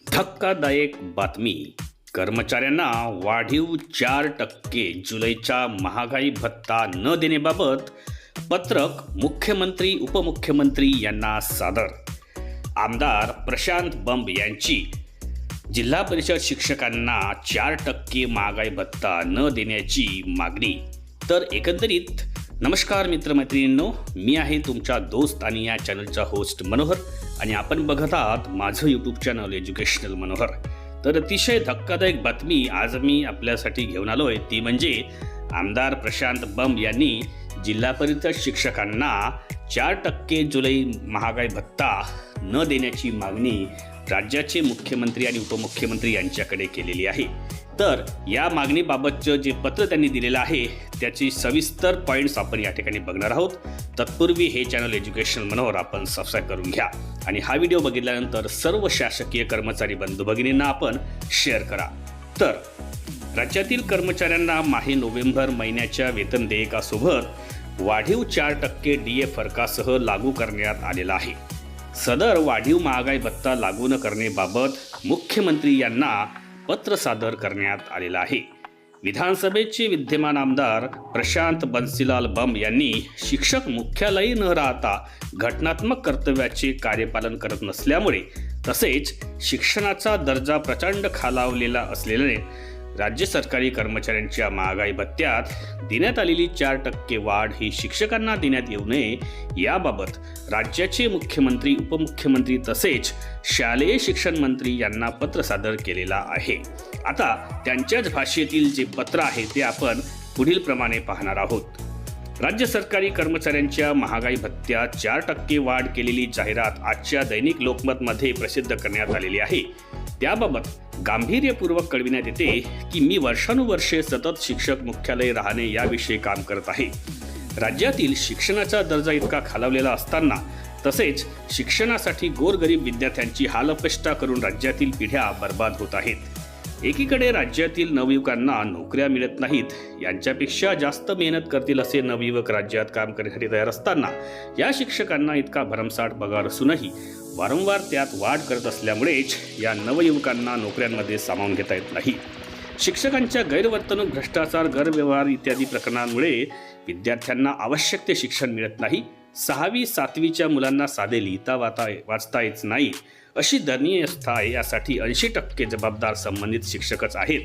धक्कादायक बातमी. कर्मचाऱ्यांना वाढीव 4% जुलैचा महागाई भत्ता न देण्याबाबत पत्रक मुख्यमंत्री उपमुख्यमंत्री यांना सादर. आमदार प्रशांत बंब यांची जिल्हा परिषद शिक्षकांना 4% महागाई भत्ता न देण्याची मागणी. तर एकंदरीत नमस्कार मित्रमैत्रिणींनो, मी आहे तुमचा दोस्त आणि या चॅनलचा होस्ट मनोहर आणि आपण बघत आहात माझं यूट्यूब चॅनल एज्युकेशनल मनोहर. तर अतिशय धक्कादायक बातमी आज मी आपल्यासाठी घेऊन आलोय, ती म्हणजे आमदार प्रशांत बंब यांनी जिल्हा परिषद शिक्षकांना 4% जुलै महागाई भत्ता न देण्याची मागणी राज्याचे मुख्यमंत्री आणि उपमुख्यमंत्री यांच्याकडे केलेली आहे. तर या मागणीबाबतचं जे पत्र त्यांनी दिलेलं आहे त्याची सविस्तर पॉईंट्स आपण या ठिकाणी बघणार आहोत. तत्पूर्वी हे चॅनल एज्युकेशनल मनोहर आपण सबस्क्राईब करून घ्या आणि हा व्हिडिओ बघितल्यानंतर सर्व शासकीय कर्मचारी बंधू भगिनींना आपण शेअर करा. तर राज्यातील कर्मचाऱ्यांना माहे नोव्हेंबर महिन्याच्या वेतन देयकासोबत वाढीव 4% DA फरकासह लागू करण्यात आलेला आहे. सदर वाढीव महागाई भत्ता लागू न करण्याबाबत मुख्यमंत्री यांना पत्र सादर करण्यात आलेलं आहे. विधानसभेचे विद्यमान आमदार प्रशांत बन्सीलाल बंब यांनी शिक्षक मुख्यालयी न राहता घटनात्मक कर्तव्याचे कार्यपालन करत नसल्यामुळे तसेच शिक्षणाचा दर्जा प्रचंड खालावलेला असलेल्याने राज्य सरकारी कर्मचाऱ्यांच्या महागाई भत्त्यात देण्यात आलेली 4% वाढ ही शिक्षकांना देण्यात येऊ नये याबाबत राज्याचे मुख्यमंत्री उपमुख्यमंत्री तसेच शालेय शिक्षण मंत्री यांना पत्र सादर केलेला आहे. आता त्यांच्याच भाषेतील जे पत्र आहे ते आपण पुढील प्रमाणे पाहणार आहोत. राज्य सरकारी कर्मचाऱ्यांच्या महागाई भत्त्यात 4% वाढ केलेली जाहिरात आजच्या दैनिक लोकमतमध्ये प्रसिद्ध करण्यात आलेली आहे. त्याबाबत गांभीर्यपूर्वक कळविण्यात येते की मी वर्षानुवर्षे सतत शिक्षक मुख्यालय राहणे याविषयी काम करत आहे. राज्यातील शिक्षणाचा दर्जा इतका खालावलेला असताना तसेच शिक्षणासाठी गोरगरीब विद्यार्थ्यांची हालअपेष्टा करून राज्यातील पिढ्या बर्बाद होत आहेत. एकीकडे राज्यातील नवयुवकांना नोकऱ्या मिळत नाहीत, यांच्यापेक्षा जास्त मेहनत करतील असे नवयुवक राज्यात काम करण्यासाठी तयार असताना या शिक्षकांना इतका भरमसाठ पगार असूनही वारंवार त्यात वाढ करत असल्यामुळेच या नवयुवकांना नोकऱ्यांमध्ये सामावून घेता येत नाही. शिक्षकांच्या गैरवर्तणूक, भ्रष्टाचार, गैरव्यवहार इत्यादी प्रकरणांमुळे विद्यार्थ्यांना आवश्यक ते शिक्षण मिळत नाही. 6वी 7वीच्या मुलांना साधे लिहिता वाचता येत नाही अशी दयनीय अवस्था आहे. यासाठी 80% जबाबदार संबंधित शिक्षकच आहेत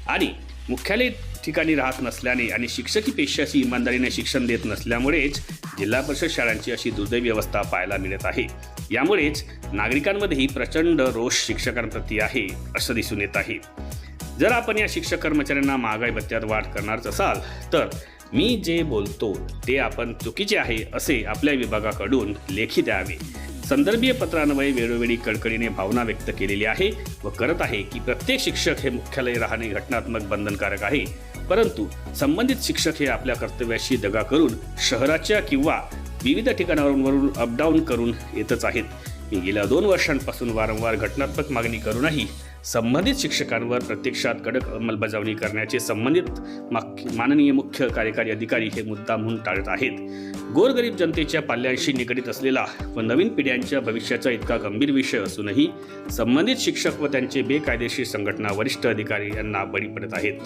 आणि मुख्यालय ठिकाणी राहत नसल्याने आणि शिक्षकी पेशाची इमानदारीने शिक्षण देत नसल्यामुळेच जिल्हा परिषद शाळांची अशी दुर्दैवी अवस्था पाहायला मिळत आहे. यामुळेच नागरिकांमध्येही प्रचंड रोष शिक्षकांप्रती आहे असं दिसून येत आहे. जर आपण या शिक्षक कर्मचाऱ्यांना महागाई भत्त्यात वाढ करणारच असाल तर मी जे बोलतो ते आपण चुकीचे आहे असे आपल्या विभागाकडून लेखी द्यावे. संदर्भीय पत्रान्वये वेळोवेळी कळकळीने भावना व्यक्त केलेली आहे व करत आहे की प्रत्येक शिक्षक हे मुख्यालय राहणे घटनात्मक बंधनकारक आहे, परंतु संबंधित शिक्षक हे आपल्या कर्तव्याशी दगा करून शहराच्या किंवा विविध ठिकाणावरून अपडाऊन करून येतच आहेत. मी गेल्या 2 वर्षांपासून वारंवार घटनात्मक मागणी करूनही संबंधित शिक्षकांवर प्रत्यक्षात कडक अंमलबजावणी करण्याचे संबंधित माननीय मुख्य कार्यकारी अधिकारी हे मुद्दामहून टाळत आहेत. गोरगरीब जनतेच्या पाल्यांशी निगडीत असलेला व नवीन पिढ्यांच्या भविष्याचा इतका गंभीर विषय असूनही संबंधित शिक्षक व त्यांचे बेकायदेशीर संघटना वरिष्ठ अधिकारी यांना बळी पडत आहेत.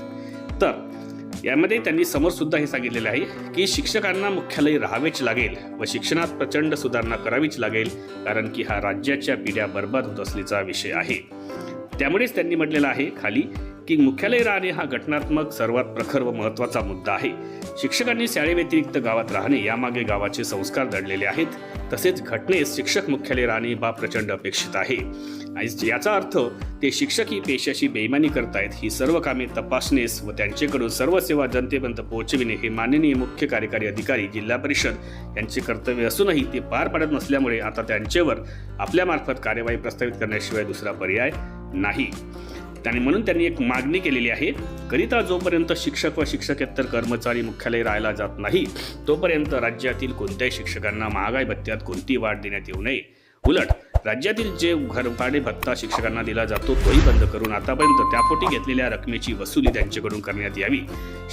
तर यामध्ये त्यांनी समोर सुद्धा हे सांगितलेले आहे की शिक्षकांना मुख्यालय राहावेच लागेल व शिक्षणात प्रचंड सुधारणा करावीच लागेल, कारण की हा राज्याच्या पिढ्या बर्बाद होत असल्याचा विषय आहे. त्यामुळेच त्यांनी म्हटलेलं आहे खाली की मुख्यालय राहणे हा घटनात्मक सर्वात प्रखर व महत्त्वाचा मुद्दा आहे. शिक्षकांनी शाळेव्यतिरिक्त गावात राहणे यामागे गावाचे संस्कार दडलेले आहेत. तसेच घटनेस शिक्षक मुख्यालय राहणे हा प्रचंड अपेक्षित आहे. याचा अर्थ ते शिक्षक ही पेशाची बेईमानी करतायत. ही सर्व कामे तपासणेस व त्यांच्याकडून सर्व सेवा जनतेपर्यंत पोहोचविणे हे माननीय मुख्य कार्यकारी अधिकारी जिल्हा परिषद यांचे कर्तव्य असूनही ते पार पाडत नसल्यामुळे आता त्यांच्यावर आपल्यामार्फत कार्यवाही प्रस्तावित करण्याशिवाय दुसरा पर्याय नाही. म्हणून त्यांनी एक मागणी केलेली आहे. करिता जोपर्यंत शिक्षक व शिक्षकेतर कर्मचारी मुख्यालय राहायला जात नाही तोपर्यंत राज्यातील कोणत्याही शिक्षकांना महागाई भत्त्यात कोणती वाढ देण्यात येऊ नये. उलट राज्यातील जे घरभाडे भत्ता शिक्षकांना दिला जातो तोही बंद करून आतापर्यंत त्यापोटी घेतलेल्या रकमेची वसुली त्यांच्याकडून करण्यात यावी.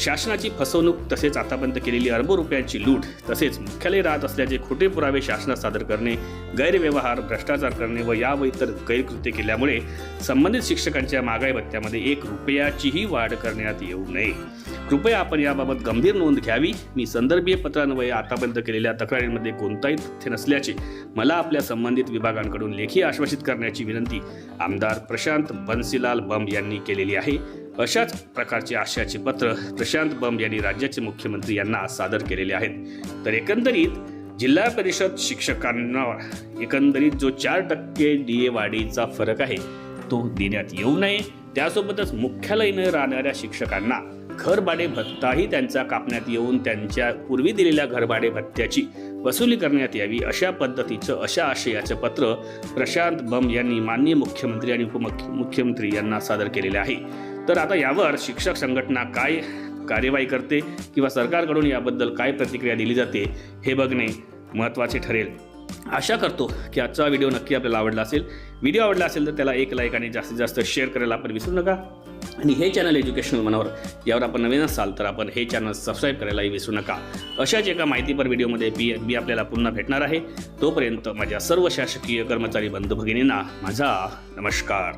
शासनाची फसवणूक तसेच आतापर्यंत केलेली अरबो रुपयांची लूट तसेच मुख्यालय राहत असल्याचे खोटे पुरावे शासनात सादर करणे, गैरव्यवहार, भ्रष्टाचार करणे व या व इतर गैरकृत्य केल्यामुळे संबंधित शिक्षकांच्या महागाई भत्त्यामध्ये 1 रुपयाचीही वाढ करण्यात येऊ नये. कृपया आपण याबाबत गंभीर नोंद घ्यावी. मी संदर्भीय पत्रान्वये आतापर्यंत केलेल्या तक्रारींमध्ये कोणताही तथ्य नसल्याचे मला आपल्या संबंधित विभागांकडून लेखी आश्वासित करण्याची विनंती आमदार प्रशांत बन्सीलाल बंब यांनी केलेली आहे. अशाच प्रकारचे आशयाचे पत्र प्रशांत बंब यांनी राज्याचे मुख्यमंत्री यांना सादर केलेले आहेत. तर एकंदरीत जिल्हा परिषद शिक्षकांना एकंदरीत जो 4% DA वाढीचा फरक आहे तो देण्यात येऊ नये. त्यासोबतच मुख्यालय न राहणाऱ्या शिक्षकांना घरभाडे भत्ताही त्यांचा कापण्यात येऊन त्यांच्या पूर्वी दिलेल्या घरभाडे भत्त्याची वसुली करण्यात यावी. अशा पद्धतीचं अशा आशयाचं पत्र प्रशांत बंब यांनी माननीय मुख्यमंत्री आणि उपमुख्यमंत्री यांना सादर केलेले आहे. तर आता यावर शिक्षक संघटना काय कार्यवाही करते किंवा सरकारकडून याबद्दल काय प्रतिक्रिया दिली जाते हे बघणे महत्त्वाचे ठरेल. आशा करतो की आजचा व्हिडिओ नक्की आपल्याला आवडला असेल. व्हिडिओ आवडला असेल तर त्याला 1 लाईक आणि जास्तीत जास्त शेअर करायला आपण विसरू नका. आणि हे चॅनल एज्युकेशनल मनोहर यावर आपण नवीन असाल तर आपण हे चॅनल सबस्क्राईब करायलाही विसरू नका. अशाच एका माहितीपर व्हिडिओमध्ये मी आपल्याला पुन्हा भेटणार आहे. तोपर्यंत माझ्या सर्व शासकीय कर्मचारी बंधू भगिनींना माझा नमस्कार.